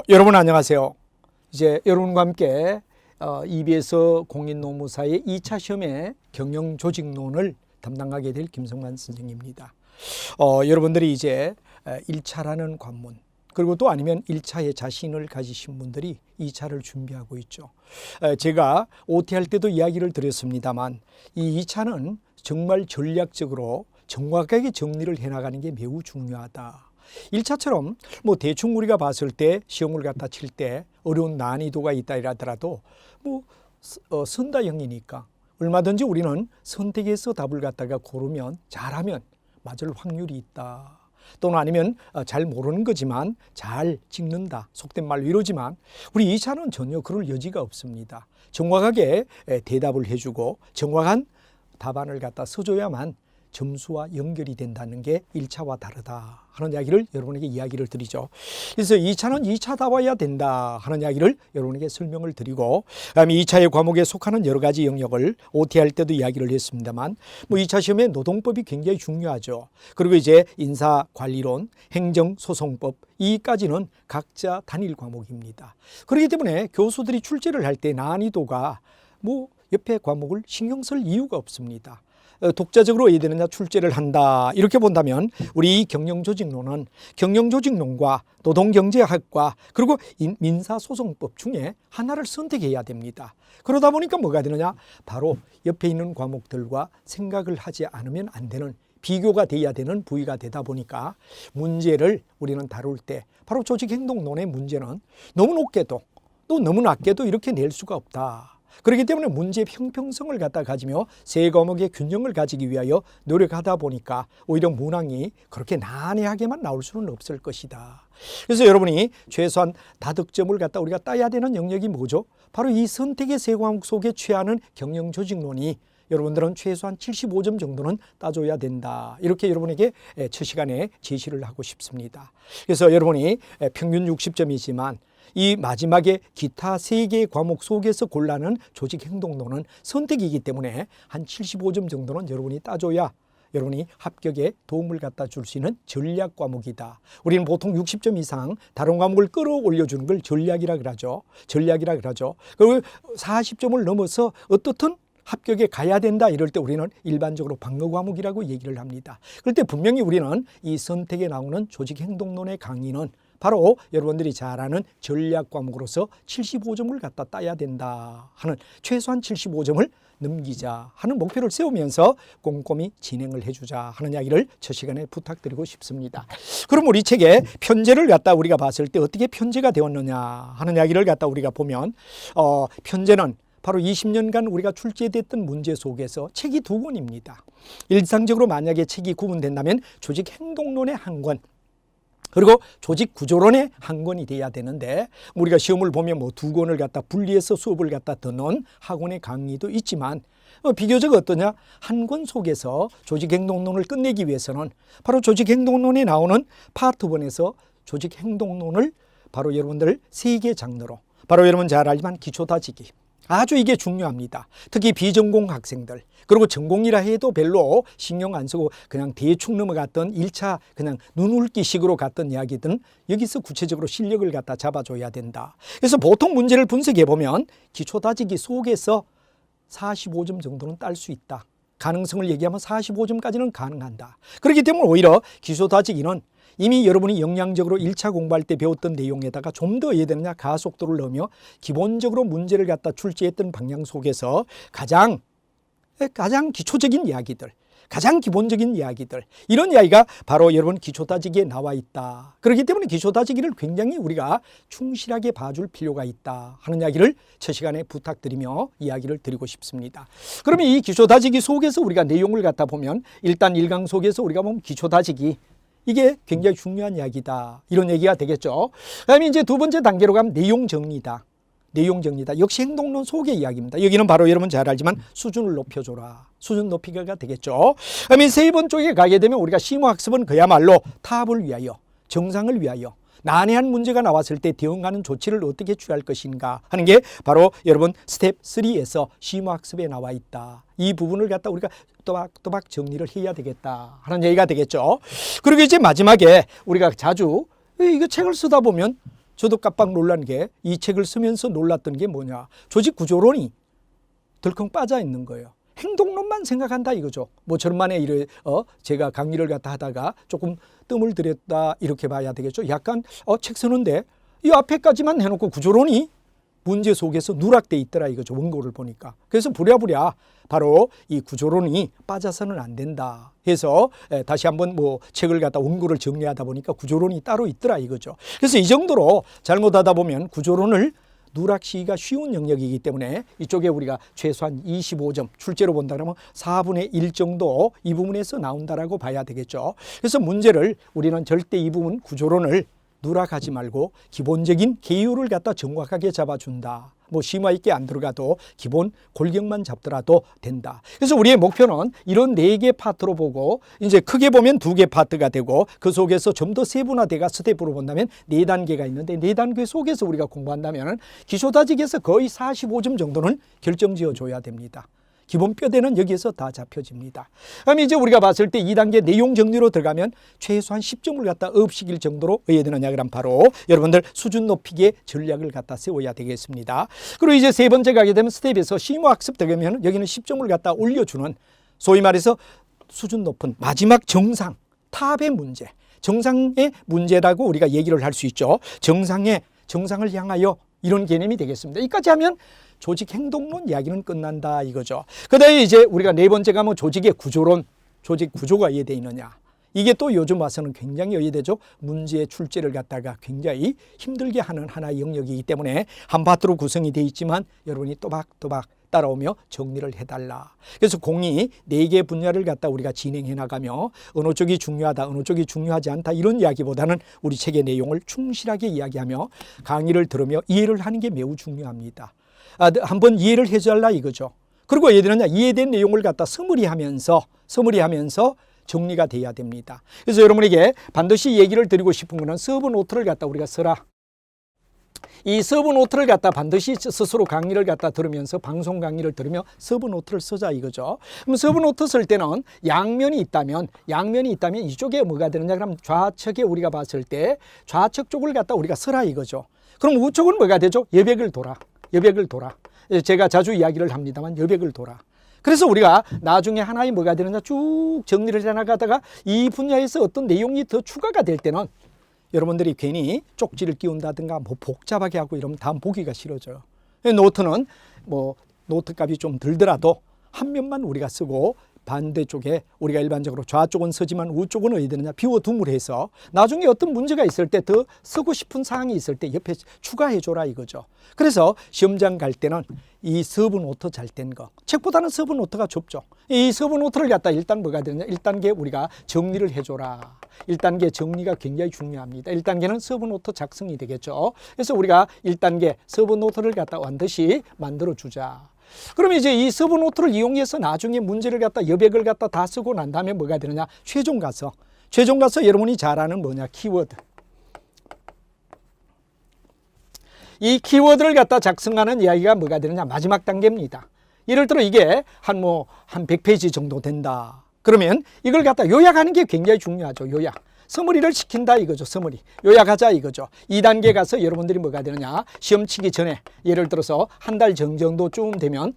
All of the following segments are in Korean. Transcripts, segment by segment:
여러분 안녕하세요. 이제 여러분과 함께 EBS 공인노무사의 2차 시험의 경영조직론을 담당하게 될 김성만 선생입니다. 여러분들이 이제 1차라는 관문, 그리고 또 아니면 1차에 자신을 가지신 분들이 2차를 준비하고 있죠. 제가 OT 할 때도 이야기를 드렸습니다만 이 2차는 정말 전략적으로 정확하게 정리를 해나가는 게 매우 중요하다. 1차처럼 뭐 대충 우리가 봤을 때 시험을 갖다 칠 때 어려운 난이도가 있다 이라더라도 뭐 선다형이니까 얼마든지 우리는 선택해서 답을 갖다가 고르면 잘하면 맞을 확률이 있다. 또는 아니면 잘 모르는 거지만 잘 찍는다. 속된 말로 이러지만 우리 2차는 전혀 그럴 여지가 없습니다. 정확하게 대답을 해주고 정확한 답안을 갖다 써줘야만 점수와 연결이 된다는 게 1차와 다르다 하는 이야기를 여러분에게 이야기를 드리죠. 그래서 2차는 2차다워야 된다 하는 이야기를 여러분에게 설명을 드리고, 그다음에 2차의 과목에 속하는 여러 가지 영역을 OT 할 때도 이야기를 했습니다만, 뭐 2차 시험에 노동법이 굉장히 중요하죠. 그리고 이제 인사관리론, 행정소송법, 이까지는 각자 단일 과목입니다. 그렇기 때문에 교수들이 출제를 할 때 난이도가 뭐 옆에 과목을 신경 쓸 이유가 없습니다. 독자적으로 해야 되느냐 출제를 한다 이렇게 본다면 우리 경영조직론은 경영조직론과 노동경제학과 그리고 민사소송법 중에 하나를 선택해야 됩니다. 그러다 보니까 뭐가 되느냐, 바로 옆에 있는 과목들과 생각을 하지 않으면 안 되는, 비교가 돼야 되는 부위가 되다 보니까 문제를 우리는 다룰 때 바로 조직행동론의 문제는 너무 높게도 또 너무 낮게도 이렇게 낼 수가 없다. 그렇기 때문에 문제의 형평성을 갖다 가지며 세 과목의 균형을 가지기 위하여 노력하다 보니까 오히려 문항이 그렇게 난해하게만 나올 수는 없을 것이다. 그래서 여러분이 최소한 다득점을 갖다 우리가 따야 되는 영역이 뭐죠? 바로 이 선택의 세 과목 속에 취하는 경영조직론이 여러분들은 최소한 75점 정도는 따줘야 된다. 이렇게 여러분에게 첫 시간에 제시를 하고 싶습니다. 그래서 여러분이 평균 60점이지만 이 마지막에 기타 3개의 과목 속에서 골라낸 조직행동론은 선택이기 때문에 한 75점 정도는 여러분이 따줘야 여러분이 합격에 도움을 갖다 줄 수 있는 전략 과목이다. 우리는 보통 60점 이상 다른 과목을 끌어올려주는 걸 전략이라 그러죠. 전략이라 그러죠. 그리고 40점을 넘어서 어떻든 합격에 가야 된다 이럴 때 우리는 일반적으로 방어 과목이라고 얘기를 합니다. 그럴 때 분명히 우리는 이 선택에 나오는 조직행동론의 강의는 바로 여러분들이 잘 아는 전략 과목으로서 75점을 갖다 따야 된다 하는, 최소한 75점을 넘기자 하는 목표를 세우면서 꼼꼼히 진행을 해주자 하는 이야기를 첫 시간에 부탁드리고 싶습니다. 그럼 우리 책에 편제를 갖다 우리가 봤을 때 어떻게 편제가 되었느냐 하는 이야기를 갖다 우리가 보면 편제는 바로 20년간 우리가 출제됐던 문제 속에서 책이 2권입니다. 일상적으로 만약에 책이 구분된다면 조직행동론의 한 권, 그리고 조직구조론의 한 권이 돼야 되는데 우리가 시험을 보면 뭐 2권을 갖다 분리해서 수업을 갖다 듣는 학원의 강의도 있지만 비교적 어떠냐, 한 권 속에서 조직행동론을 끝내기 위해서는 바로 조직행동론에 나오는 파트 1에서 조직행동론을 바로 여러분들 3개 장르로, 바로 여러분 잘 알지만 기초다지기, 아주 이게 중요합니다. 특히 비전공 학생들, 그리고 전공이라 해도 별로 신경 안 쓰고 그냥 대충 넘어갔던 1차 그냥 눈울기식으로 갔던 이야기들은 여기서 구체적으로 실력을 갖다 잡아줘야 된다. 그래서 보통 문제를 분석해 보면 기초다지기 속에서 45점 정도는 딸 수 있다. 가능성을 얘기하면 45점까지는 가능한다. 그렇기 때문에 오히려 기초다지기는 이미 여러분이 영양적으로 1차 공부할 때 배웠던 내용에다가 좀 더 해야 되느냐 가속도를 넣으며 기본적으로 문제를 갖다 출제했던 방향 속에서 가장 기초적인 이야기들, 가장 기본적인 이야기들, 이런 이야기가 바로 여러분 기초다지기에 나와 있다. 그렇기 때문에 기초다지기를 굉장히 우리가 충실하게 봐줄 필요가 있다 하는 이야기를 첫 시간에 부탁드리며 이야기를 드리고 싶습니다. 그러면 이 기초다지기 속에서 우리가 내용을 갖다 보면 일단 1강 속에서 우리가 보면 기초다지기, 이게 굉장히 중요한 이야기다. 이런 얘기가 되겠죠. 그다음에 이제 두 번째 단계로 가면 내용 정리다. 내용 정리다. 역시 행동론 속의 이야기입니다. 여기는 바로 여러분 잘 알지만 수준을 높여줘라. 수준 높이가 되겠죠. 그다음에 세 번 쪽에 가게 되면 우리가 심화학습은 그야말로 타협을 위하여, 정상을 위하여, 난해한 문제가 나왔을 때 대응하는 조치를 어떻게 취할 것인가 하는 게 바로 여러분 스텝 3에서 심화학습에 나와 있다. 이 부분을 갖다 우리가 또박또박 정리를 해야 되겠다 하는 얘기가 되겠죠. 그리고 이제 마지막에 우리가 자주 이거 책을 쓰다 보면 저도 깜빡 놀란 게 이 책을 쓰면서 놀랐던 게 뭐냐. 조직 구조론이 덜컹 빠져 있는 거예요. 행동론만 생각한다 이거죠. 뭐 저만의 일을 제가 강의를 갖다 하다가 조금 뜸을 들였다 이렇게 봐야 되겠죠. 약간 책 쓰는데 이 앞에까지만 해놓고 구조론이 문제 속에서 누락돼 있더라 이거죠. 원고를 보니까. 그래서 부랴부랴 바로 이 구조론이 빠져서는 안 된다 해서 다시 한번 뭐 책을 갖다 원고를 정리하다 보니까 구조론이 따로 있더라 이거죠. 그래서 이 정도로 잘못하다 보면 구조론을 누락시기가 쉬운 영역이기 때문에 이쪽에 우리가 최소한 25점 출제로 본다 그러면 4분의 1 정도 이 부분에서 나온다라고 봐야 되겠죠. 그래서 문제를 우리는 절대 이 부분 구조론을 누락하지 말고 기본적인 개요를 갖다 정확하게 잡아준다. 뭐 심화 있게 안 들어가도 기본 골격만 잡더라도 된다. 그래서 우리의 목표는 이런 4개 파트로 보고 이제 크게 보면 2개 파트가 되고 그 속에서 좀 더 세분화돼가 스텝으로 본다면 4단계가 있는데 4단계 속에서 우리가 공부한다면 기초다직에서 거의 45점 정도는 결정지어 줘야 됩니다. 기본 뼈대는 여기에서 다 잡혀집니다. 그럼 이제 우리가 봤을 때 2단계 내용 정리로 들어가면 최소한 10점을 갖다 업시킬 정도로 해야 되느냐 그럼 바로 여러분들 수준 높이기의 전략을 갖다 세워야 되겠습니다. 그리고 이제 세 번째 가게 되면 스텝에서 심화학습 들어가면 여기는 10점을 갖다 올려주는 소위 말해서 수준 높은 마지막 정상, 탑의 문제, 정상의 문제라고 우리가 얘기를 할 수 있죠. 정상을 향하여 이런 개념이 되겠습니다. 여기까지 하면 조직 행동론 이야기는 끝난다 이거죠. 그 다음에 이제 우리가 네 번째 가면 조직의 구조론, 조직 구조가 이해되어 있느냐. 이게 또 요즘 와서는 굉장히 이해되죠. 문제의 출제를 갖다가 굉장히 힘들게 하는 하나의 영역이기 때문에 한 파트로 구성이 되어 있지만 여러분이 또박또박 따라오며 정리를 해달라. 그래서 공이 4개 분야를 갖다 우리가 진행해 나가며 어느 쪽이 중요하다, 어느 쪽이 중요하지 않다 이런 이야기보다는 우리 책의 내용을 충실하게 이야기하며 강의를 들으며 이해를 하는 게 매우 중요합니다. 한번 이해를 해달라 이거죠. 그리고 얘들은 이해된 내용을 갖다 서머리하면서 정리가 돼야 됩니다. 그래서 여러분에게 반드시 얘기를 드리고 싶은 것은 서브 노트를 갖다 우리가 써라. 이 서브 노트를 갖다 반드시 스스로 강의를 갖다 들으면서 방송 강의를 들으며 서브 노트를 쓰자 이거죠. 그럼 서브 노트 쓸 때는 양면이 있다면 이쪽에 뭐가 되느냐 그러면 좌측에 우리가 봤을 때 좌측 쪽을 갖다 우리가 써라 이거죠. 그럼 우측은 뭐가 되죠? 여백을 돌아. 제가 자주 이야기를 합니다만 여백을 돌아. 그래서 우리가 나중에 하나의 뭐가 되느냐 쭉 정리를 해나가다가 이 분야에서 어떤 내용이 더 추가가 될 때는 여러분들이 괜히 쪽지를 끼운다든가 뭐 복잡하게 하고 이러면 다음 보기가 싫어져요. 노트는 뭐 노트 값이 좀 들더라도 한 면만 우리가 쓰고 반대쪽에 우리가 일반적으로 좌쪽은 쓰지만 우쪽은 어디 되느냐 비워둠을 해서 나중에 어떤 문제가 있을 때 더 쓰고 싶은 사항이 있을 때 옆에 추가해줘라 이거죠. 그래서 시험장 갈 때는 이 서브 노트 잘 된 거 책보다는 서브 노트가 좁죠. 이 서브 노트를 갖다 일단 뭐가 되느냐 1단계 우리가 정리를 해줘라. 1단계 정리가 굉장히 중요합니다. 1단계는 서브 노트 작성이 되겠죠. 그래서 우리가 1단계 서브 노트를 갖다 반드시 만들어주자. 그러면 이제 이 서브 노트를 이용해서 나중에 문제를 갖다 여백을 갖다 다 쓰고 난 다음에 뭐가 되느냐 최종 가서 여러분이 잘 아는 뭐냐 키워드. 이 키워드를 갖다 작성하는 이야기가 뭐가 되느냐 마지막 단계입니다. 예를 들어 이게 한 100페이지 정도 된다. 그러면 이걸 갖다 요약하는 게 굉장히 중요하죠. 요약. 서머리를 시킨다 이거죠. 서머리. 요약하자 이거죠. 2단계 가서 여러분들이 뭐가 되느냐. 시험 치기 전에 예를 들어서 한 달 전 정도쯤 되면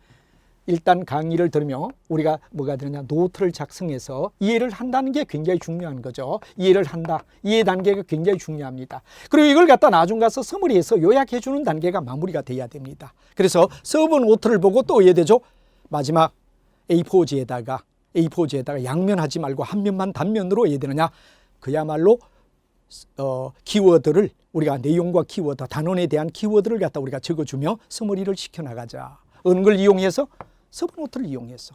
일단 강의를 들으며 우리가 뭐가 되느냐. 노트를 작성해서 이해를 한다는 게 굉장히 중요한 거죠. 이해를 한다. 이해 단계가 굉장히 중요합니다. 그리고 이걸 갖다 나중 가서 서머리해서 요약해 주는 단계가 마무리가 돼야 됩니다. 그래서 서브 노트를 보고 또 이해되죠. 마지막 A4지에다가 양면하지 말고 한 면만 단면으로 해야 되느냐. 그야말로 키워드를 우리가 내용과 키워드, 단원에 대한 키워드를 갖다 우리가 적어주며 서머리를 시켜나가자. 어느 걸 이용해서? 서브노트를 이용해서.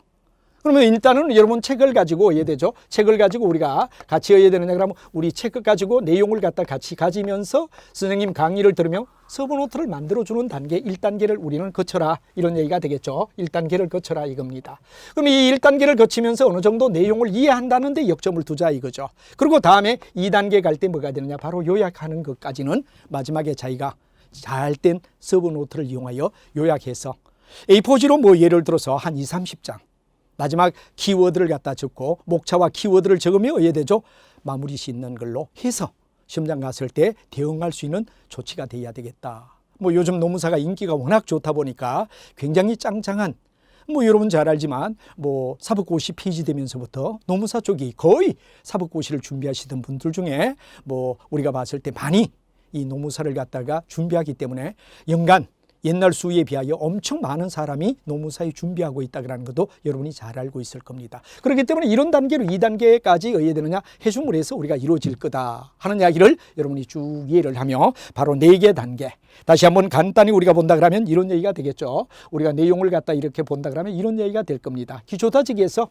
그러면 일단은 여러분 책을 가지고 이해되죠? 책을 가지고 우리가 같이 해야 되느냐 그러면 우리 책 가지고 내용을 갖다 같이 가지면서 선생님 강의를 들으며 서브노트를 만들어주는 단계 1단계를 우리는 거쳐라 이런 얘기가 되겠죠. 1단계를 거쳐라 이겁니다. 그럼 이 1단계를 거치면서 어느 정도 내용을 이해한다는 데 역점을 두자 이거죠. 그리고 다음에 2단계 갈 때 뭐가 되느냐 바로 요약하는 것까지는 마지막에 자기가 잘된 서브노트를 이용하여 요약해서 A4지로 뭐 예를 들어서 한 20-30장 마지막 키워드를 갖다 적고 목차와 키워드를 적으며 이해되죠? 마무리 짓는 걸로 해서 시험장 갔을 때 대응할 수 있는 조치가 돼야 되겠다. 뭐 요즘 노무사가 인기가 워낙 좋다 보니까 굉장히 짱짱한, 뭐 여러분 잘 알지만 뭐 사법고시 폐지되면서부터 노무사 쪽이 거의 사법고시를 준비하시던 분들 중에 뭐 우리가 봤을 때 많이 이 노무사를 갖다가 준비하기 때문에 연간 옛날 수에 비하여 엄청 많은 사람이 노무사에 준비하고 있다는 것도 여러분이 잘 알고 있을 겁니다. 그렇기 때문에 이런 단계로 2단계까지 어떻게 되느냐, 해중을 해서 우리가 이루어질 거다 하는 이야기를 여러분이 쭉 이해를 하며 바로 4개 단계, 다시 한번 간단히 우리가 본다 그러면 이런 얘기가 되겠죠. 우리가 내용을 갖다 이렇게 본다 그러면 이런 얘기가 될 겁니다. 기초다지기에서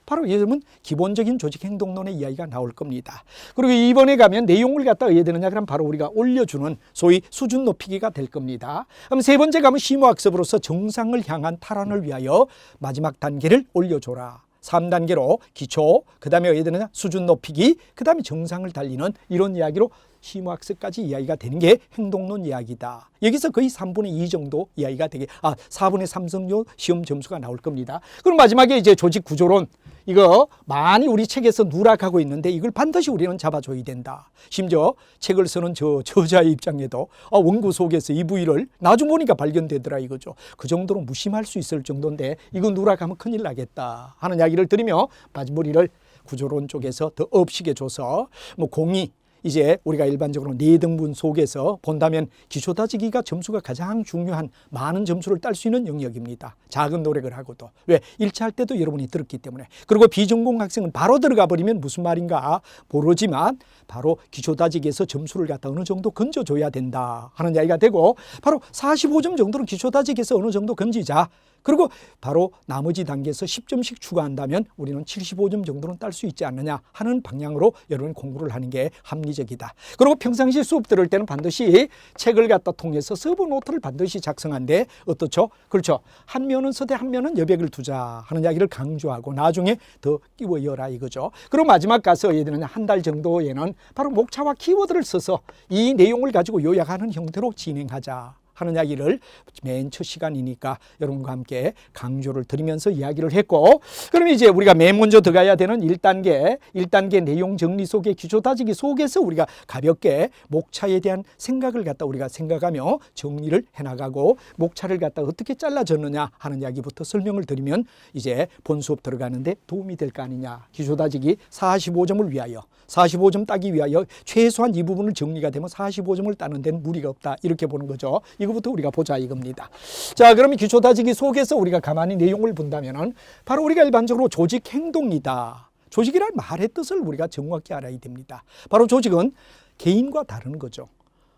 바로 여러분 기본적인 조직행동론의 이야기가 나올 겁니다. 그리고 이번에 가면 내용을 갖다 어떻게 되느냐, 그럼 바로 우리가 올려주는 소위 수준 높이기가 될 겁니다. 그럼 세 번째 가면 심화학습으로서 정상을 향한 탈환을 위하여 마지막 단계를 올려줘라. 3단계로 기초, 그 다음에 어떻게 되느냐, 수준 높이기, 그 다음에 정상을 달리는 이런 이야기로 심화학습까지 이야기가 되는 게 행동론 이야기다. 여기서 거의 3분의 2 정도 이야기가 되게, 4분의 3 정도 시험 점수가 나올 겁니다. 그럼 마지막에 이제 조직 구조론, 이거 많이 우리 책에서 누락하고 있는데 이걸 반드시 우리는 잡아줘야 된다. 심지어 책을 쓰는 저자의 입장에도 원고 속에서 이 부위를 나중 보니까 발견되더라 이거죠. 그 정도로 무심할 수 있을 정도인데 이거 누락하면 큰일 나겠다 하는 이야기를 드리며 마지막을 구조론 쪽에서 더 업시게 줘서 뭐 공이 이제 우리가 일반적으로 4등분 속에서 본다면 기초다지기가 점수가 가장 중요한 많은 점수를 딸 수 있는 영역입니다. 작은 노력을 하고도. 왜? 1차 할 때도 여러분이 들었기 때문에. 그리고 비전공 학생은 바로 들어가 버리면 무슨 말인가 모르지만 바로 기초다지기에서 점수를 갖다 어느 정도 건져줘야 된다 하는 이야기가 되고, 바로 45점 정도는 기초다지기에서 어느 정도 건지자. 그리고 바로 나머지 단계에서 10점씩 추가한다면 우리는 75점 정도는 딸 수 있지 않느냐 하는 방향으로 여러분 공부를 하는 게 합리적이다. 그리고 평상시 수업 들을 때는 반드시 책을 갖다 통해서 서브 노트를 반드시 작성한데 어떻죠? 그렇죠. 한 면은 서대 한 면은 여백을 두자 하는 이야기를 강조하고 나중에 더 끼워여라 이거죠. 그리고 마지막 가서 예를 들면 한 달 정도에는 바로 목차와 키워드를 써서 이 내용을 가지고 요약하는 형태로 진행하자 하는 이야기를 맨 첫 시간이니까 여러분과 함께 강조를 드리면서 이야기를 했고, 그럼 이제 우리가 맨 먼저 들어가야 되는 1단계 내용 정리 속의 기초다지기 속에서 우리가 가볍게 목차에 대한 생각을 갖다 우리가 생각하며 정리를 해나가고 목차를 갖다 어떻게 잘라졌느냐 하는 이야기부터 설명을 드리면 이제 본 수업 들어가는데 도움이 될 거 아니냐. 기초다지기 45점을 위하여 45점 따기 위하여 최소한 이 부분을 정리가 되면 45점을 따는 데는 무리가 없다 이렇게 보는 거죠. 이거부터 우리가 보자 이겁니다. 자, 그러면 기초다지기 속에서 우리가 가만히 내용을 본다면은 바로 우리가 일반적으로 조직 행동이다. 조직이란 말의 뜻을 우리가 정확히 알아야 됩니다. 바로 조직은 개인과 다른 거죠.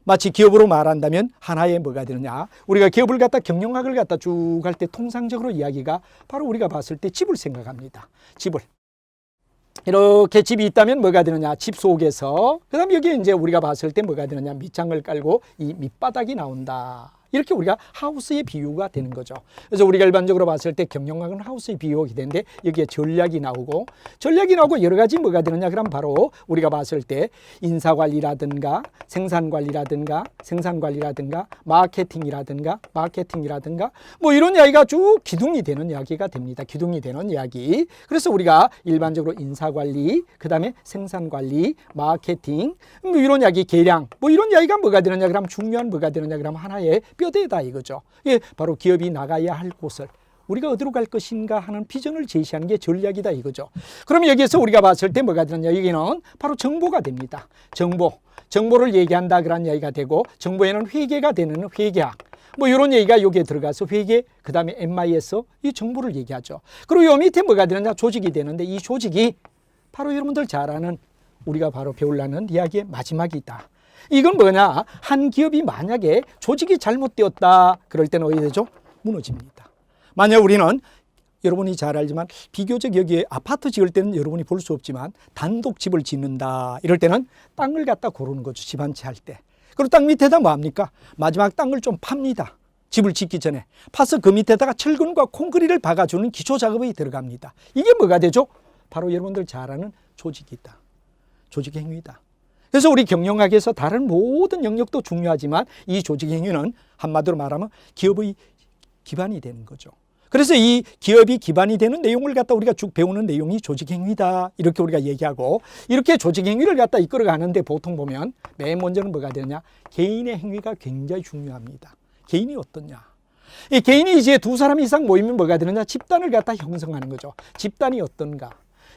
마치 기업으로 말한다면 하나의 뭐가 되느냐. 우리가 기업을 갖다 경영학을 갖다 쭉 할 때 통상적으로 이야기가 바로 우리가 봤을 때 집을 생각합니다. 집을. 이렇게 집이 있다면 뭐가 되느냐, 집 속에서 그 다음에 여기 이제 우리가 봤을 때 뭐가 되느냐, 밑창을 깔고 이 밑바닥이 나온다. 이렇게 우리가 하우스의 비유가 되는 거죠. 그래서 우리가 일반적으로 봤을 때 경영학은 하우스의 비유가 되는데 여기에 전략이 나오고 여러 가지 뭐가 되느냐, 그럼 바로 우리가 봤을 때 인사관리라든가 생산관리라든가 마케팅이라든가 뭐 이런 이야기가 쭉 기둥이 되는 이야기가 됩니다. 기둥이 되는 이야기. 그래서 우리가 일반적으로 인사관리, 그 다음에 생산관리, 마케팅 뭐 이런 이야기, 계량 뭐 이런 이야기가 뭐가 되느냐, 그럼 중요한 뭐가 되느냐, 그럼 하나의 뼈대다 이거죠. 예, 바로 기업이 나가야 할 곳을 우리가 어디로 갈 것인가 하는 비전을 제시하는 게 전략이다 이거죠. 그러면 여기에서 우리가 봤을 때 뭐가 되느냐, 여기는 바로 정보가 됩니다. 정보를 얘기한다 그런 이야기가 되고, 정보에는 회계가 되는 회계학 뭐 이런 얘기가 여기에 들어가서 회계, 그 다음에 MIS 이 정보를 얘기하죠. 그리고 요 밑에 뭐가 되느냐, 조직이 되는데 이 조직이 바로 여러분들 잘 아는 우리가 바로 배우려는 이야기의 마지막이다. 이건 뭐냐, 한 기업이 만약에 조직이 잘못되었다 그럴 때는 어떻게 되죠? 무너집니다. 만약 우리는 여러분이 잘 알지만 비교적 여기에 아파트 지을 때는 여러분이 볼 수 없지만 단독 집을 짓는다 이럴 때는 땅을 갖다 고르는 거죠. 집 한 채 할 때. 그리고 땅 밑에다 뭐 합니까? 마지막 땅을 좀 팝니다. 집을 짓기 전에 파서 그 밑에다가 철근과 콘크리트를 박아주는 기초 작업이 들어갑니다. 이게 뭐가 되죠? 바로 여러분들 잘 아는 조직이다. 조직 행위다. 그래서 우리 경영학에서 다른 모든 영역도 중요하지만 이 조직 행위는 한마디로 말하면 기업의 기반이 되는 거죠. 그래서 이 기업이 기반이 되는 내용을 갖다 우리가 쭉 배우는 내용이 조직행위다. 이렇게 우리가 얘기하고, 이렇게 조직행위를 갖다 이끌어가는데 보통 보면 맨 먼저는 뭐가 되느냐? 개인의 행위가 굉장히 중요합니다. 개인이 어떠냐? 이 개인이 이제 두 사람 이상 모이면 뭐가 되느냐? 집단을 갖다 형성하는 거죠. 집단이 어떤가?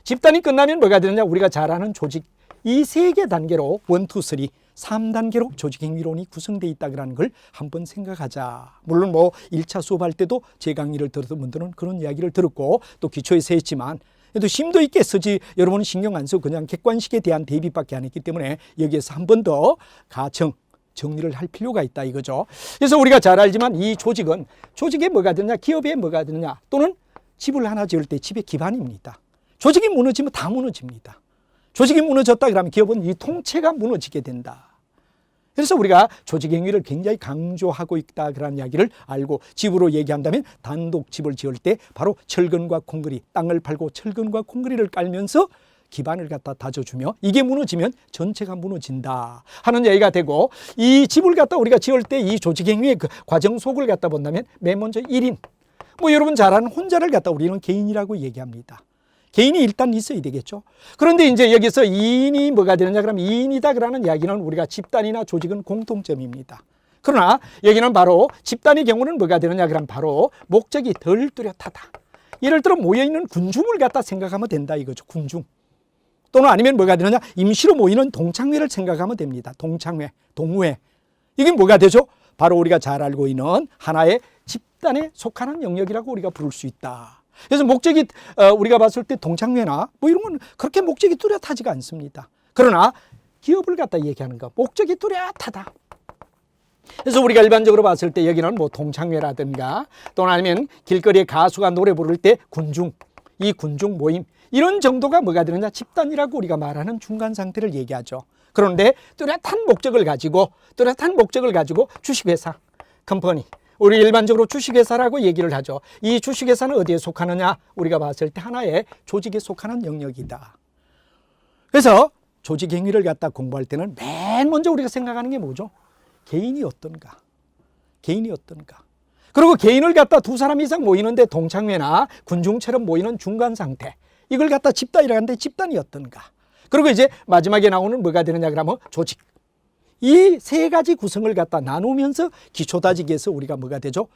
집단이 끝나면 뭐가 되느냐? 우리가 잘 아는 조직. 이 세 개 단계로 1, 2, 3, 3단계로 조직행위론이 구성되어 있다는 걸 한번 생각하자. 물론 뭐 1차 수업할 때도 제 강의를 들었던 분들은 그런 이야기를 들었고 또 기초에서 했지만 그래도 심도 있게 쓰지 여러분은 신경 안 쓰고 그냥 객관식에 대한 대비밖에 안 했기 때문에 여기에서 한 번 더 가청 정리를 할 필요가 있다 이거죠. 그래서 우리가 잘 알지만 이 조직은 조직에 뭐가 되느냐, 기업에 뭐가 되느냐, 또는 집을 하나 지을 때 집의 기반입니다. 조직이 무너지면 다 무너집니다. 조직이 무너졌다 그러면 기업은 이 통째가 무너지게 된다. 그래서 우리가 조직행위를 굉장히 강조하고 있다 그런 이야기를 알고, 집으로 얘기한다면 단독 집을 지을 때 바로 철근과 콘크리트, 땅을 팔고 철근과 콘크리트를 깔면서 기반을 갖다 다져주며 이게 무너지면 전체가 무너진다 하는 얘기가 되고, 이 집을 갖다 우리가 지을 때 이 조직행위의 그 과정 속을 갖다 본다면 맨 먼저 1인, 뭐 여러분 잘 아는 혼자를 갖다 우리는 개인이라고 얘기합니다. 개인이 일단 있어야 되겠죠. 그런데 이제 여기서 2인이 뭐가 되느냐 그러면 2인이다 그러는 이야기는 우리가 집단이나 조직은 공통점입니다. 그러나 여기는 바로 집단의 경우는 뭐가 되느냐 그러면 바로 목적이 덜 뚜렷하다. 예를 들어 모여있는 군중을 갖다 생각하면 된다 이거죠. 군중. 또는 아니면 뭐가 되느냐, 임시로 모이는 동창회를 생각하면 됩니다. 동창회, 동호회. 이게 뭐가 되죠? 바로 우리가 잘 알고 있는 하나의 집단에 속하는 영역이라고 우리가 부를 수 있다. 그래서 목적이 우리가 봤을 때 동창회나 뭐 이런 건 그렇게 목적이 뚜렷하지가 않습니다. 그러나 기업을 갖다 얘기하는 거 목적이 뚜렷하다. 그래서 우리가 일반적으로 봤을 때 여기는 뭐 동창회라든가 또는 아니면 길거리에 가수가 노래 부를 때 군중, 이 군중 모임 이런 정도가 뭐가 되느냐, 집단이라고 우리가 말하는 중간 상태를 얘기하죠. 그런데 뚜렷한 목적을 가지고 주식회사, 컴퍼니, 우리 일반적으로 주식회사라고 얘기를 하죠. 이 주식회사는 어디에 속하느냐? 우리가 봤을 때 하나의 조직에 속하는 영역이다. 그래서 조직행위를 갖다 공부할 때는 맨 먼저 우리가 생각하는 게 뭐죠? 개인이 어떤가? 개인이 어떤가? 그리고 개인을 갖다 두 사람 이상 모이는데 동창회나 군중처럼 모이는 중간 상태, 이걸 갖다 집단이라고 하는데 집단이 어떤가? 그리고 이제 마지막에 나오는 뭐가 되느냐 그러면 조직. 이 세 가지 구성을 갖다 나누면서 기초다지기에서 우리가 뭐가 되죠?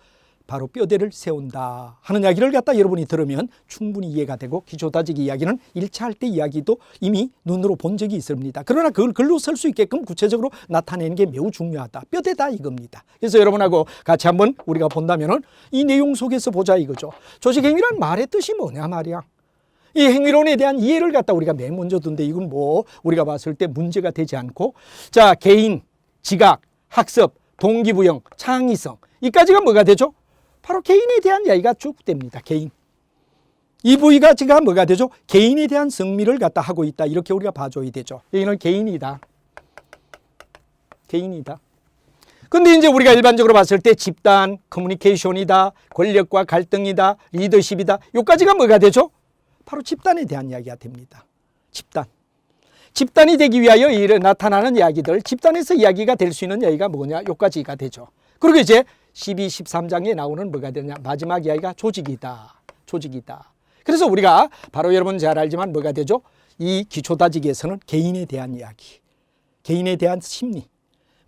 바로 뼈대를 세운다 하는 이야기를 갖다 여러분이 들으면 충분히 이해가 되고, 기초다지기 이야기는 1차 할 때 이야기도 이미 눈으로 본 적이 있습니다. 그러나 그걸 글로 쓸 수 있게끔 구체적으로 나타내는 게 매우 중요하다. 뼈대다 이겁니다. 그래서 여러분하고 같이 한번 우리가 본다면은 이 내용 속에서 보자 이거죠. 조직행위란 말의 뜻이 뭐냐 말이야. 이 행위론에 대한 이해를 갖다 우리가 맨 먼저 둔데 이건 뭐 우리가 봤을 때 문제가 되지 않고, 자, 개인, 지각, 학습, 동기부여, 창의성, 이까지가 뭐가 되죠? 바로 개인에 대한 이야기가 쭉 됩니다. 개인. 이 부위가 지금 뭐가 되죠? 개인에 대한 승리를 갖다 하고 있다. 이렇게 우리가 봐줘야 되죠. 여기는 개인이다. 개인이다. 근데 이제 우리가 일반적으로 봤을 때 집단, 커뮤니케이션이다, 권력과 갈등이다, 리더십이다. 요까지가 뭐가 되죠? 바로 집단에 대한 이야기가 됩니다. 집단. 집단이 되기 위하여 나타나는 이야기들, 집단에서 이야기가 될 수 있는 이야기가 뭐냐? 요까지가 되죠. 그리고 이제 12, 13장에 나오는 뭐가 되냐? 마지막 이야기가 조직이다. 조직이다. 그래서 우리가 바로 여러분 잘 알지만 뭐가 되죠? 이 기초다지기에서는 개인에 대한 이야기, 개인에 대한 심리.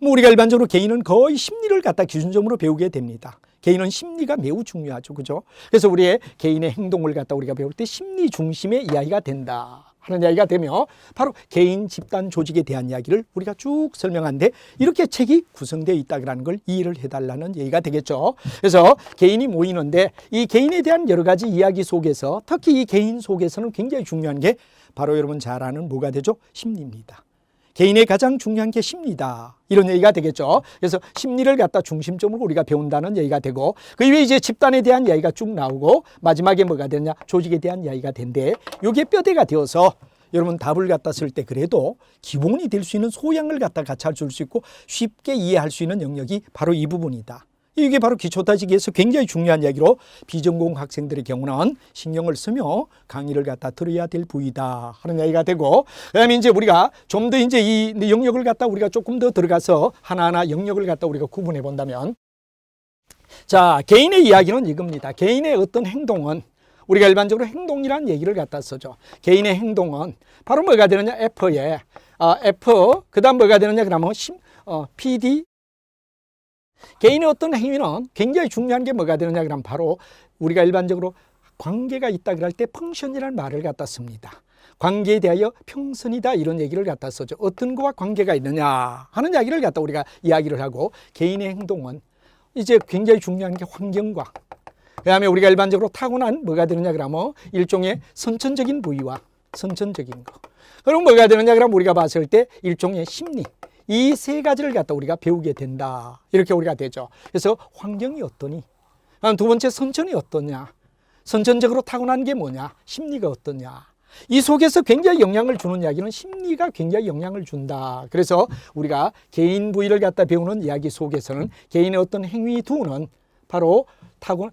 뭐 우리가 일반적으로 개인은 거의 심리를 갖다 기준점으로 배우게 됩니다. 개인은 심리가 매우 중요하죠. 그죠? 그래서 우리의 개인의 행동을 갖다 우리가 배울 때 심리 중심의 이야기가 된다 하는 이야기가 되며, 바로 개인, 집단, 조직에 대한 이야기를 우리가 쭉 설명하는데 이렇게 책이 구성되어 있다는 걸 이해를 해달라는 얘기가 되겠죠. 그래서 개인이 모이는데 이 개인에 대한 여러 가지 이야기 속에서 특히 이 개인 속에서는 굉장히 중요한 게 바로 여러분 잘 아는 뭐가 되죠? 심리입니다. 개인의 가장 중요한 게 심리다. 이런 얘기가 되겠죠. 그래서 심리를 갖다 중심점으로 우리가 배운다는 얘기가 되고, 그 이후에 이제 집단에 대한 이야기가 쭉 나오고 마지막에 뭐가 되냐? 조직에 대한 이야기가 된데, 이게 뼈대가 되어서 여러분 답을 갖다 쓸 때 그래도 기본이 될 수 있는 소양을 갖다 같이 줄 수 있고 쉽게 이해할 수 있는 영역이 바로 이 부분이다. 이게 바로 기초다지기에서 굉장히 중요한 이야기로 비전공 학생들의 경우는 신경을 쓰며 강의를 갖다 들어야 될 부위다 하는 이야기가 되고, 그다음에 이제 우리가 좀 더 이제 이 영역을 갖다 우리가 조금 더 들어가서 하나하나 영역을 갖다 우리가 구분해 본다면, 자, 개인의 이야기는 이겁니다. 개인의 어떤 행동은 우리가 일반적으로 행동이라는 얘기를 갖다 쓰죠. 개인의 행동은 바로 뭐가 되느냐? F에 F 그다음 뭐가 되느냐? 그러면 PD. 개인의 어떤 행위는 굉장히 중요한 게 뭐가 되느냐? 그러면 바로 우리가 일반적으로 관계가 있다 그럴 때 펑션이라는 말을 갖다 씁니다. 관계에 대하여 평선이다 이런 얘기를 갖다 쓰죠. 어떤 거와 관계가 있느냐 하는 이야기를 갖다 우리가 이야기를 하고, 개인의 행동은 이제 굉장히 중요한 게 환경과 그다음에 우리가 일반적으로 타고난 뭐가 되느냐 그러면 일종의 선천적인 부위와 선천적인 거. 그럼 뭐가 되느냐 그러면 우리가 봤을 때 일종의 심리. 이 세 가지를 갖다 우리가 배우게 된다. 이렇게 우리가 되죠. 그래서 환경이 어떠니? 두 번째 선천이 어떠냐? 선천적으로 타고난 게 뭐냐? 심리가 어떠냐? 이 속에서 굉장히 영향을 주는 이야기는 심리가 굉장히 영향을 준다. 그래서 우리가 개인 부위를 갖다 배우는 이야기 속에서는 개인의 어떤 행위 두는 바로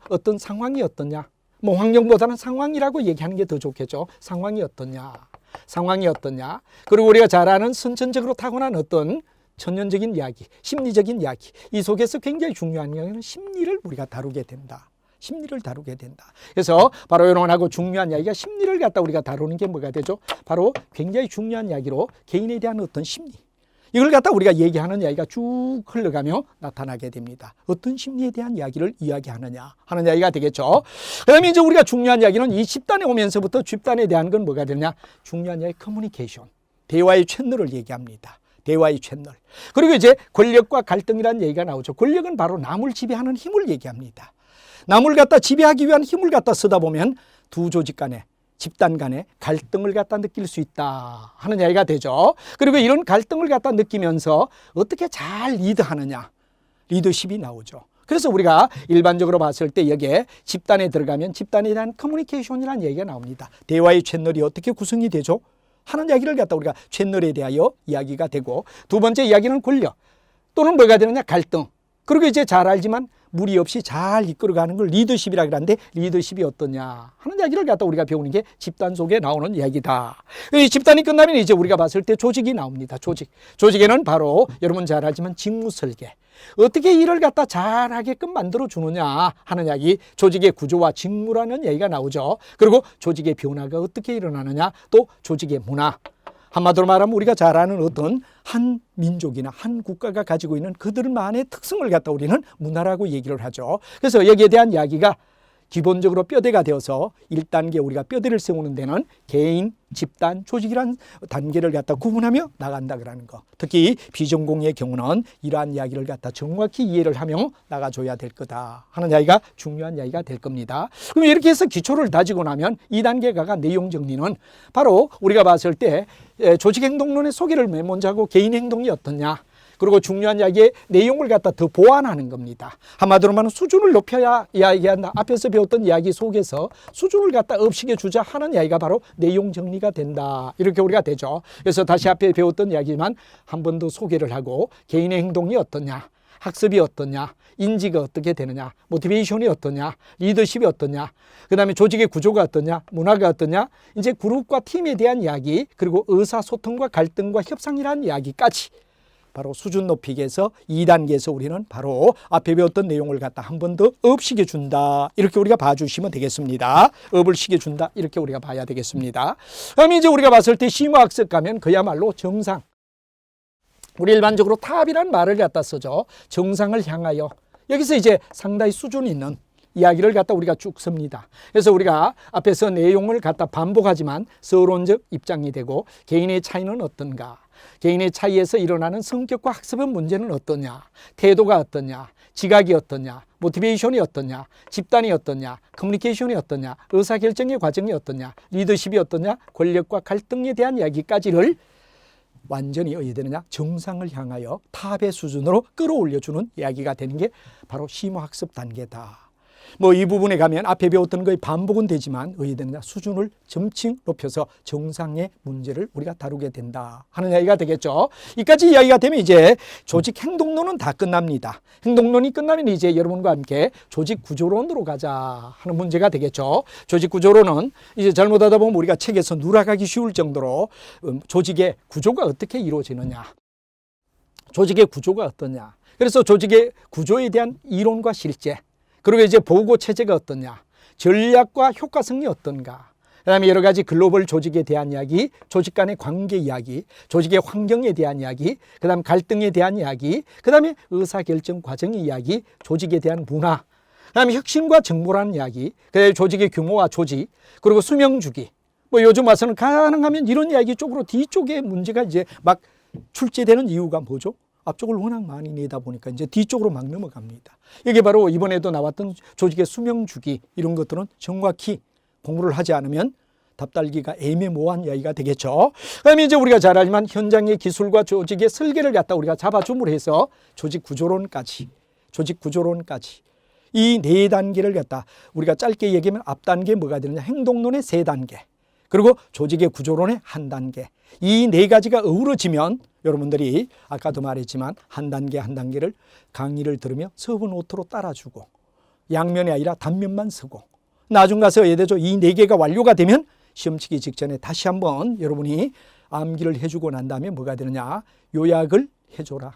어떤 상황이 어떠냐, 뭐 환경보다는 상황이라고 얘기하는 게 더 좋겠죠. 상황이 어떠냐, 상황이 어떠냐. 그리고 우리가 잘 아는 선천적으로 타고난 어떤 천연적인 이야기, 심리적인 이야기, 이 속에서 굉장히 중요한 이야기는 심리를 우리가 다루게 된다. 심리를 다루게 된다. 그래서 바로 이런 하고 중요한 이야기가 심리를 갖다 우리가 다루는 게 뭐가 되죠? 바로 굉장히 중요한 이야기로 개인에 대한 어떤 심리, 이걸 갖다 우리가 얘기하는 이야기가 쭉 흘러가며 나타나게 됩니다. 어떤 심리에 대한 이야기를 이야기하느냐 하는 이야기가 되겠죠. 그다음에 이제 우리가 중요한 이야기는 이 집단에 오면서부터 집단에 대한 건 뭐가 되냐? 중요한 이야기 커뮤니케이션, 대화의 채널을 얘기합니다. 대화의 채널. 그리고 이제 권력과 갈등이라는 얘기가 나오죠. 권력은 바로 남을 지배하는 힘을 얘기합니다. 남을 갖다 지배하기 위한 힘을 갖다 쓰다 보면 두 조직 간에, 집단 간에 갈등을 갖다 느낄 수 있다 하는 이야기가 되죠. 그리고 이런 갈등을 갖다 느끼면서 어떻게 잘 리드하느냐, 리더십이 나오죠. 그래서 우리가 일반적으로 봤을 때 여기에 집단에 들어가면 집단에 대한 커뮤니케이션이라는 얘기가 나옵니다. 대화의 채널이 어떻게 구성이 되죠? 하는 이야기를 갖다 우리가 채널에 대하여 이야기가 되고, 두 번째 이야기는 권력 또는 뭐가 되느냐? 갈등. 그리고 이제 잘 알지만 무리 없이 잘 이끌어가는 걸 리더십이라 그러는데, 리더십이 어떠냐 하는 이야기를 갖다 우리가 배우는 게 집단 속에 나오는 이야기다. 이 집단이 끝나면 이제 우리가 봤을 때 조직이 나옵니다. 조직에는 바로 여러분 잘 알지만 직무 설계, 어떻게 일을 갖다 잘하게끔 만들어 주느냐 하는 이야기, 조직의 구조와 직무라는 이야기가 나오죠. 그리고 조직의 변화가 어떻게 일어나느냐, 또 조직의 문화. 한마디로 말하면 우리가 잘 아는 어떤 한 민족이나 한 국가가 가지고 있는 그들만의 특성을 갖다 우리는 문화라고 얘기를 하죠. 그래서 여기에 대한 이야기가 기본적으로 뼈대가 되어서 1단계 우리가 뼈대를 세우는 데는 개인, 집단, 조직이란 단계를 갖다 구분하며 나간다 그러는 거. 특히 비전공의 경우는 이러한 이야기를 갖다 정확히 이해를 하며 나가줘야 될 거다 하는 이야기가 중요한 이야기가 될 겁니다. 그럼 이렇게 해서 기초를 다지고 나면 2단계가 내용 정리는 바로 우리가 봤을 때 조직행동론의 소개를 맨 먼저 하고 개인 행동이 어떠냐, 그리고 중요한 이야기의 내용을 갖다 더 보완하는 겁니다. 한마디로 말하면 수준을 높여야 이야기한다. 앞에서 배웠던 이야기 속에서 수준을 갖다 업시켜 주자 하는 이야기가 바로 내용 정리가 된다. 이렇게 우리가 되죠. 그래서 다시 앞에 배웠던 이야기지만 한 번 더 소개를 하고, 개인의 행동이 어떠냐, 학습이 어떠냐, 인지가 어떻게 되느냐, 모티베이션이 어떠냐, 리더십이 어떠냐, 그 다음에 조직의 구조가 어떠냐, 문화가 어떠냐, 이제 그룹과 팀에 대한 이야기, 그리고 의사소통과 갈등과 협상이라는 이야기까지 바로 수준 높이기에서 2단계에서 우리는 바로 앞에 배웠던 내용을 갖다 한 번 더 업시켜 준다. 이렇게 우리가 봐주시면 되겠습니다. 업을 시켜준다. 이렇게 우리가 봐야 되겠습니다. 그다음에 이제 우리가 봤을 때 심화학습 가면 그야말로 정상. 우리 일반적으로 탑이라는 말을 갖다 쓰죠. 정상을 향하여. 여기서 이제 상당히 수준 있는 이야기를 갖다 우리가 쭉 씁니다. 그래서 우리가 앞에서 내용을 갖다 반복하지만 서론적 입장이 되고, 개인의 차이는 어떤가, 개인의 차이에서 일어나는 성격과 학습의 문제는 어떠냐, 태도가 어떠냐, 지각이 어떠냐, 모티베이션이 어떠냐, 집단이 어떠냐, 커뮤니케이션이 어떠냐, 의사결정의 과정이 어떠냐, 리더십이 어떠냐, 권력과 갈등에 대한 이야기까지를 완전히 어디 되느냐, 정상을 향하여 탑의 수준으로 끌어올려주는 이야기가 되는 게 바로 심화학습 단계다. 뭐 이 부분에 가면 앞에 배웠던 거의 반복은 되지만 어디 되느냐, 수준을 점층 높여서 정상의 문제를 우리가 다루게 된다 하는 이야기가 되겠죠. 이까지 이야기가 되면 이제 조직 행동론은 다 끝납니다. 행동론이 끝나면 이제 여러분과 함께 조직 구조론으로 가자 하는 문제가 되겠죠. 조직 구조론은 이제 잘못하다 보면 우리가 책에서 누락하기 쉬울 정도로 조직의 구조가 어떻게 이루어지느냐, 조직의 구조가 어떠냐, 그래서 조직의 구조에 대한 이론과 실제, 그리고 이제 보고 체제가 어떠냐, 전략과 효과성이 어떤가, 그다음에 여러 가지 글로벌 조직에 대한 이야기, 조직 간의 관계 이야기, 조직의 환경에 대한 이야기, 그다음 갈등에 대한 이야기, 그다음에 의사결정 과정의 이야기, 조직에 대한 문화, 그다음에 혁신과 정보라는 이야기, 그다음에 조직의 규모와 조직, 그리고 수명 주기. 뭐 요즘 와서는 가능하면 이런 이야기 쪽으로 뒤쪽에 문제가 이제 막 출제되는 이유가 뭐죠? 앞쪽을 워낙 많이 내다 보니까 이제 뒤쪽으로 막 넘어갑니다. 이게 바로 이번에도 나왔던 조직의 수명 주기, 이런 것들은 정확히 공부를 하지 않으면 답달기가 애매모호한 이야기가 되겠죠. 그다음에 이제 우리가 잘 알지만 현장의 기술과 조직의 설계를 갖다 우리가 잡아줌으로 해서 조직 구조론까지 이 네 단계를 갖다 우리가 짧게 얘기하면 앞 단계 뭐가 되느냐, 행동론의 세 단계, 그리고 조직의 구조론의 한 단계, 이 네 가지가 어우러지면 여러분들이 아까도 말했지만 한 단계 한 단계를 강의를 들으며 서브노트로 따라주고 양면이 아니라 단면만 쓰고 나중 가서 예대죠. 이 네 개가 완료가 되면 시험 치기 직전에 다시 한번 여러분이 암기를 해주고 난 다음에 뭐가 되느냐, 요약을 해줘라.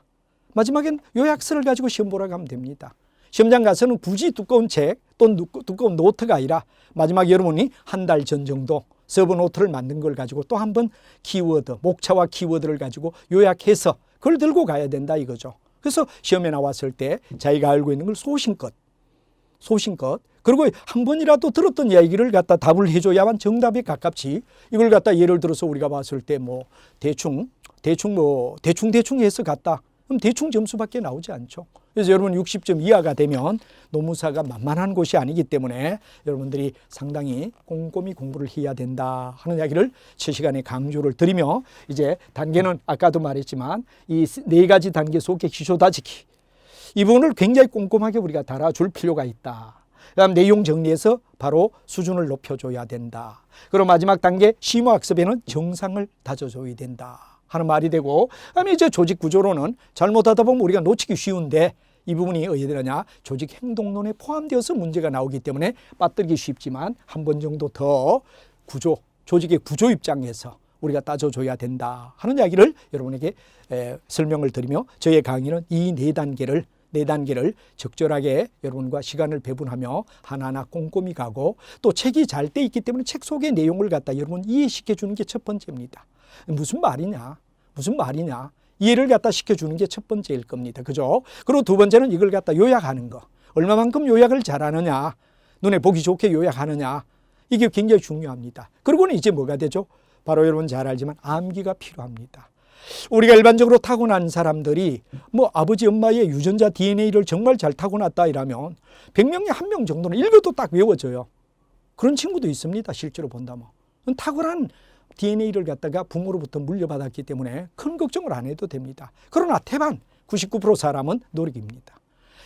마지막엔 요약서를 가지고 시험 보러 가면 됩니다. 시험장 가서는 굳이 두꺼운 책 또 두꺼운 노트가 아니라 마지막에 여러분이 한 달 전 정도 서브노트를 만든 걸 가지고 또 한번 키워드, 목차와 키워드를 가지고 요약해서 그걸 들고 가야 된다 이거죠. 그래서 시험에 나왔을 때 자기가 알고 있는 걸 소신껏 그리고 한 번이라도 들었던 이야기를 갖다 답을 해줘야만 정답에 가깝지, 이걸 갖다 예를 들어서 우리가 봤을 때 뭐 대충 해서 갔다 그럼 대충 점수밖에 나오지 않죠. 그래서 여러분 60점 이하가 되면 노무사가 만만한 곳이 아니기 때문에 여러분들이 상당히 꼼꼼히 공부를 해야 된다 하는 이야기를 7시간에 강조를 드리며, 이제 단계는 아까도 말했지만 이 네 가지 단계 속에 기초다지기, 이 부분을 굉장히 꼼꼼하게 우리가 달아줄 필요가 있다. 그다음 내용 정리해서 바로 수준을 높여줘야 된다. 그리고 마지막 단계 심화학습에는 정상을 다져줘야 된다 하는 말이 되고, 그다음에 이제 조직 구조론은 잘못하다 보면 우리가 놓치기 쉬운데 이 부분이 어디에 되느냐, 조직 행동론에 포함되어서 문제가 나오기 때문에 빠뜨리기 쉽지만 한 번 정도 더 조직의 구조 입장에서 우리가 따져줘야 된다 하는 이야기를 여러분에게 설명을 드리며, 저의 강의는 이 네 단계를 적절하게 여러분과 시간을 배분하며 하나하나 꼼꼼히 가고, 또 책이 잘 돼 있기 때문에 책 속의 내용을 갖다 여러분 이해시켜 주는 게 첫 번째입니다. 무슨 말이냐 이해를 갖다 시켜주는 게 첫 번째일 겁니다. 그죠? 그리고 두 번째는 이걸 갖다 요약하는 거, 얼마만큼 요약을 잘하느냐, 눈에 보기 좋게 요약하느냐, 이게 굉장히 중요합니다. 그리고는 이제 뭐가 되죠? 바로 여러분 잘 알지만 암기가 필요합니다. 우리가 일반적으로 타고난 사람들이 뭐 아버지 엄마의 유전자 DNA를 정말 잘 타고났다 이라면 100명에 1명 정도는 읽어도 딱 외워져요. 그런 친구도 있습니다. 실제로 본다면. 탁월한 DNA를 갖다가 부모로부터 물려받았기 때문에 큰 걱정을 안 해도 됩니다. 그러나 태반 99% 사람은 노력입니다.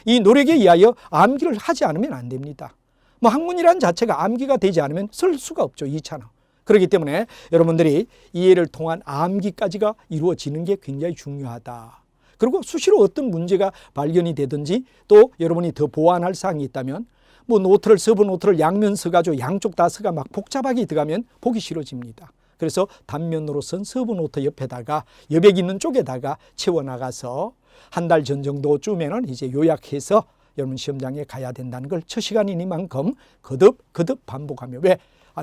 이 노력에 의하여 암기를 하지 않으면 안 됩니다. 뭐 학문이라는 자체가 암기가 되지 않으면 쓸 수가 없죠. 2차는. 그렇기 때문에 여러분들이 이해를 통한 암기까지가 이루어지는 게 굉장히 중요하다. 그리고 수시로 어떤 문제가 발견이 되든지 또 여러분이 더 보완할 사항이 있다면 뭐 서브노트를 양면 써가지고 양쪽 다 써가 막 복잡하게 들어가면 보기 싫어집니다. 그래서 단면으로 쓴 서브노트 옆에다가 여백 있는 쪽에다가 채워나가서 한 달 전 정도쯤에는 이제 요약해서 여러분 시험장에 가야 된다는 걸 첫 시간이니만큼 거듭 반복하며, 왜?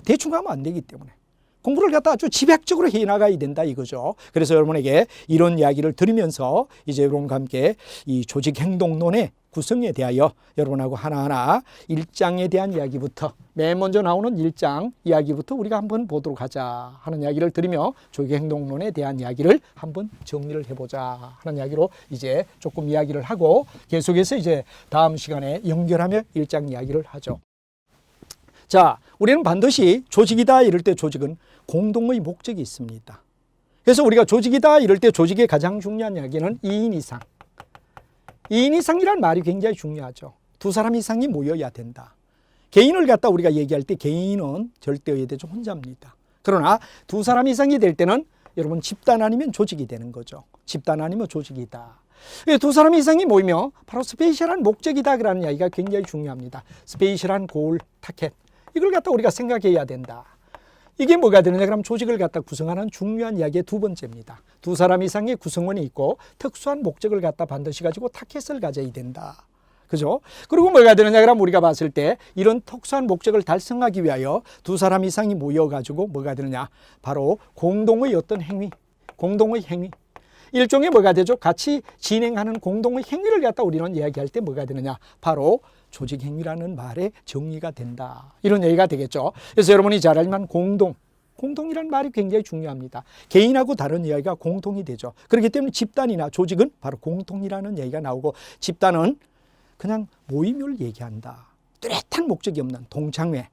대충 하면 안 되기 때문에 공부를 갖다 아주 집약적으로 해나가야 된다 이거죠. 그래서 여러분에게 이런 이야기를 들으면서 이제 여러분과 함께 이 조직 행동론의 구성에 대하여 여러분하고 하나하나 1장에 대한 이야기부터, 맨 먼저 나오는 1장 이야기부터 우리가 한번 보도록 하자 하는 이야기를 드리며, 조직 행동론에 대한 이야기를 한번 정리를 해보자 하는 이야기로 이제 조금 이야기를 하고, 계속해서 이제 다음 시간에 연결하며 1장 이야기를 하죠. 자, 우리는 반드시 조직이다 이럴 때 조직은 공동의 목적이 있습니다. 그래서 우리가 조직이다 이럴 때 조직의 가장 중요한 이야기는 2인 이상. 2인 이상이란 말이 굉장히 중요하죠. 2사람 이상이 모여야 된다. 개인을 갖다 우리가 얘기할 때 개인은 절대 의대적 혼자입니다. 그러나 2사람 이상이 될 때는 여러분 집단 아니면 조직이 되는 거죠. 집단 아니면 조직이다. 2사람 이상이 모이면 바로 스페셜한 목적이다 그라는 이야기가 굉장히 중요합니다. 스페셜한 골, 타켓. 이걸 갖다 우리가 생각해야 된다. 이게 뭐가 되느냐, 그럼 조직을 갖다 구성하는 중요한 이야기의 두 번째입니다. 2사람 이상의 구성원이 있고 특수한 목적을 갖다 반드시 가지고 타켓을 가져야 된다. 그죠? 그리고 뭐가 되느냐 그러면 우리가 봤을 때 이런 특수한 목적을 달성하기 위하여 두 사람 이상이 모여가지고 뭐가 되느냐, 바로 공동의 어떤 행위, 공동의 행위, 일종의 뭐가 되죠? 같이 진행하는 공동의 행위를 갖다 우리는 이야기할 때 뭐가 되느냐, 바로 조직행위라는 말의 정의가 된다, 이런 얘기가 되겠죠. 그래서 여러분이 잘 알지만 공동이라는 말이 굉장히 중요합니다. 개인하고 다른 이야기가 공통이 되죠. 그렇기 때문에 집단이나 조직은 바로 공통이라는 얘기가 나오고, 집단은 그냥 모임을 얘기한다, 뚜렷한 목적이 없는 동창회,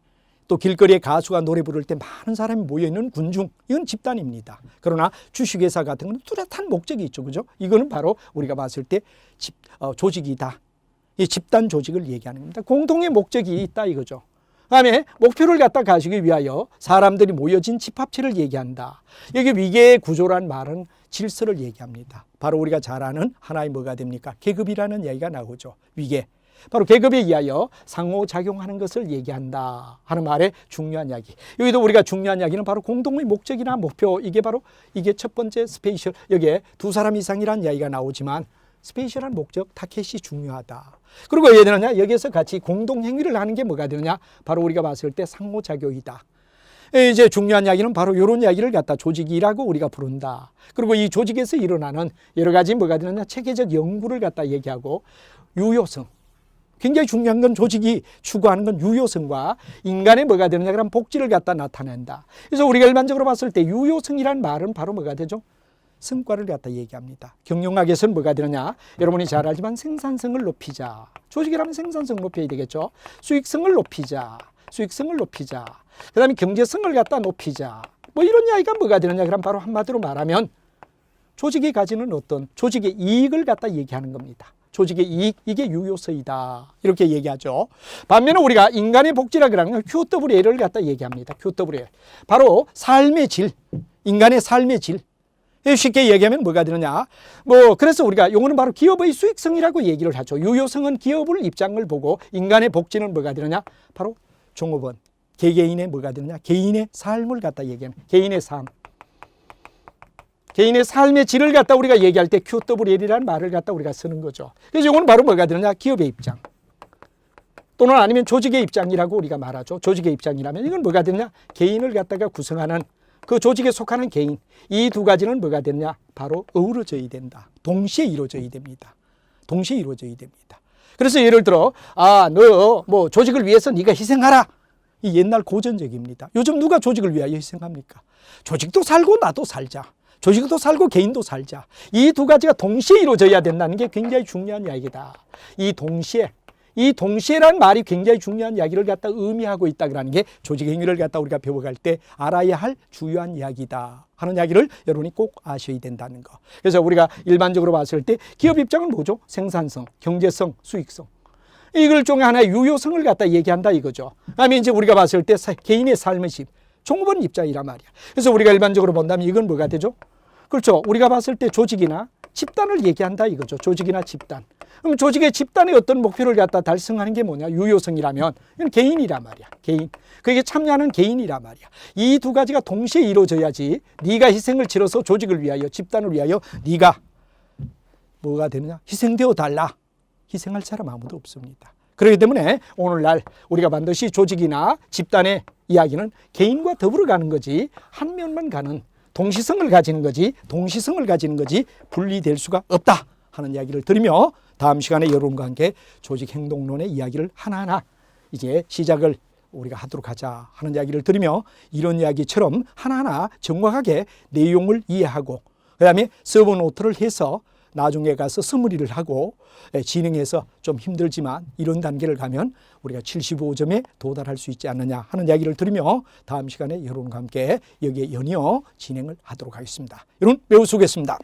또 길거리에 가수가 노래 부를 때 많은 사람이 모여있는 군중, 이건 집단입니다. 그러나 주식회사 같은 건 뚜렷한 목적이 있죠. 그죠? 이거는 바로 우리가 봤을 때 조직이다. 이 집단 조직을 얘기하는 겁니다. 공동의 목적이 있다 이거죠. 그다음에 목표를 갖다 가지기 위하여 사람들이 모여진 집합체를 얘기한다. 여기 위계의 구조란 말은 질서를 얘기합니다. 바로 우리가 잘 아는 하나의 뭐가 됩니까? 계급이라는 얘기가 나오죠. 위계. 바로 계급에 의하여 상호작용하는 것을 얘기한다 하는 말의 중요한 이야기. 여기도 우리가 중요한 이야기는 바로 공동의 목적이나 목표, 이게 바로 이게 첫 번째 스페셜, 여기에 두 사람 이상이라는 이야기가 나오지만 스페셜한 목적, 타켓이 중요하다. 그리고 왜 되느냐, 여기에서 같이 공동행위를 하는 게 뭐가 되느냐, 바로 우리가 봤을 때 상호작용이다. 이제 중요한 이야기는 바로 이런 이야기를 갖다 조직이라고 우리가 부른다. 그리고 이 조직에서 일어나는 여러 가지 뭐가 되느냐, 체계적 연구를 갖다 얘기하고, 유효성, 굉장히 중요한 건 조직이 추구하는 건 유효성과 인간의 뭐가 되느냐 그럼 복지를 갖다 나타낸다. 그래서 우리가 일반적으로 봤을 때 유효성이라는 말은 바로 뭐가 되죠? 성과를 갖다 얘기합니다. 경영학에서는 뭐가 되느냐, 여러분이 잘 알지만 생산성을 높이자. 조직이라면 생산성 높여야 되겠죠. 수익성을 높이자. 수익성을 높이자. 그 다음에 경제성을 갖다 높이자. 뭐 이런 이야기가 뭐가 되느냐 그럼 바로 한마디로 말하면 조직이 가지는 어떤 조직의 이익을 갖다 얘기하는 겁니다. 조직의 이익, 이게 유효성이다, 이렇게 얘기하죠. 반면에 우리가 인간의 복지라 그러는 QWL을 갖다 얘기합니다. QWL. 바로 삶의 질, 인간의 삶의 질. 쉽게 얘기하면 뭐가 되느냐, 그래서 우리가 용어는 바로 기업의 수익성이라고 얘기를 하죠. 유효성은 기업을 입장을 보고, 인간의 복지는 뭐가 되느냐, 바로 종업원, 개개인의 뭐가 되느냐, 개인의 삶을 갖다 얘기하는, 개인의 삶. 개인의 삶의 질을 갖다 우리가 얘기할 때 QWL이라는 말을 갖다 우리가 쓰는 거죠. 그래서 이거는 바로 뭐가 되느냐, 기업의 입장 또는 아니면 조직의 입장이라고 우리가 말하죠. 조직의 입장이라면 이건 뭐가 되느냐, 개인을 갖다가 구성하는 그 조직에 속하는 개인, 이 두 가지는 뭐가 되느냐, 바로 어우러져야 된다. 동시에 이루어져야 됩니다. 동시에 이루어져야 됩니다. 그래서 예를 들어 너 조직을 위해서 네가 희생하라, 이 옛날 고전적입니다. 요즘 누가 조직을 위하여 희생합니까? 조직도 살고 나도 살자. 조직도 살고 개인도 살자. 이 두 가지가 동시에 이루어져야 된다는 게 굉장히 중요한 이야기다. 이 동시에라는 말이 굉장히 중요한 이야기를 갖다 의미하고 있다 그러는 게 조직 행위를 갖다 우리가 배워갈 때 알아야 할 중요한 이야기다 하는 이야기를 여러분이 꼭 아셔야 된다는 거. 그래서 우리가 일반적으로 봤을 때 기업 입장은 뭐죠? 생산성, 경제성, 수익성. 이걸 중에 하나의 유효성을 갖다 얘기한다 이거죠. 그다음에 이제 우리가 봤을 때 개인의 삶의 질, 종업원 입장이란 말이야. 그래서 우리가 일반적으로 본다면 이건 뭐가 되죠? 그렇죠. 우리가 봤을 때 조직이나 집단을 얘기한다 이거죠. 조직이나 집단. 그럼 조직의 집단의 어떤 목표를 갖다 달성하는 게 뭐냐? 유효성이라면 이건 개인이란 말이야. 개인. 그게 참여하는 개인이란 말이야. 이 두 가지가 동시에 이루어져야지 네가 희생을 치러서 조직을 위하여, 집단을 위하여 네가 뭐가 되느냐? 희생되어 달라. 희생할 사람 아무도 없습니다. 그렇기 때문에 오늘날 우리가 반드시 조직이나 집단의 이야기는 개인과 더불어 가는 거지, 한 면만 가는, 동시성을 가지는 거지, 분리될 수가 없다 하는 이야기를 드리며, 다음 시간에 여러분과 함께 조직 행동론의 이야기를 하나하나 이제 시작을 우리가 하도록 하자 하는 이야기를 드리며, 이런 이야기처럼 하나하나 정확하게 내용을 이해하고 그다음에 서브노트를 해서 나중에 가서 서머리를 하고 진행해서 좀 힘들지만 이런 단계를 가면 우리가 75점에 도달할 수 있지 않느냐 하는 이야기를 드리며, 다음 시간에 여러분과 함께 여기에 연이어 진행을 하도록 하겠습니다. 여러분 매우 수고했습니다.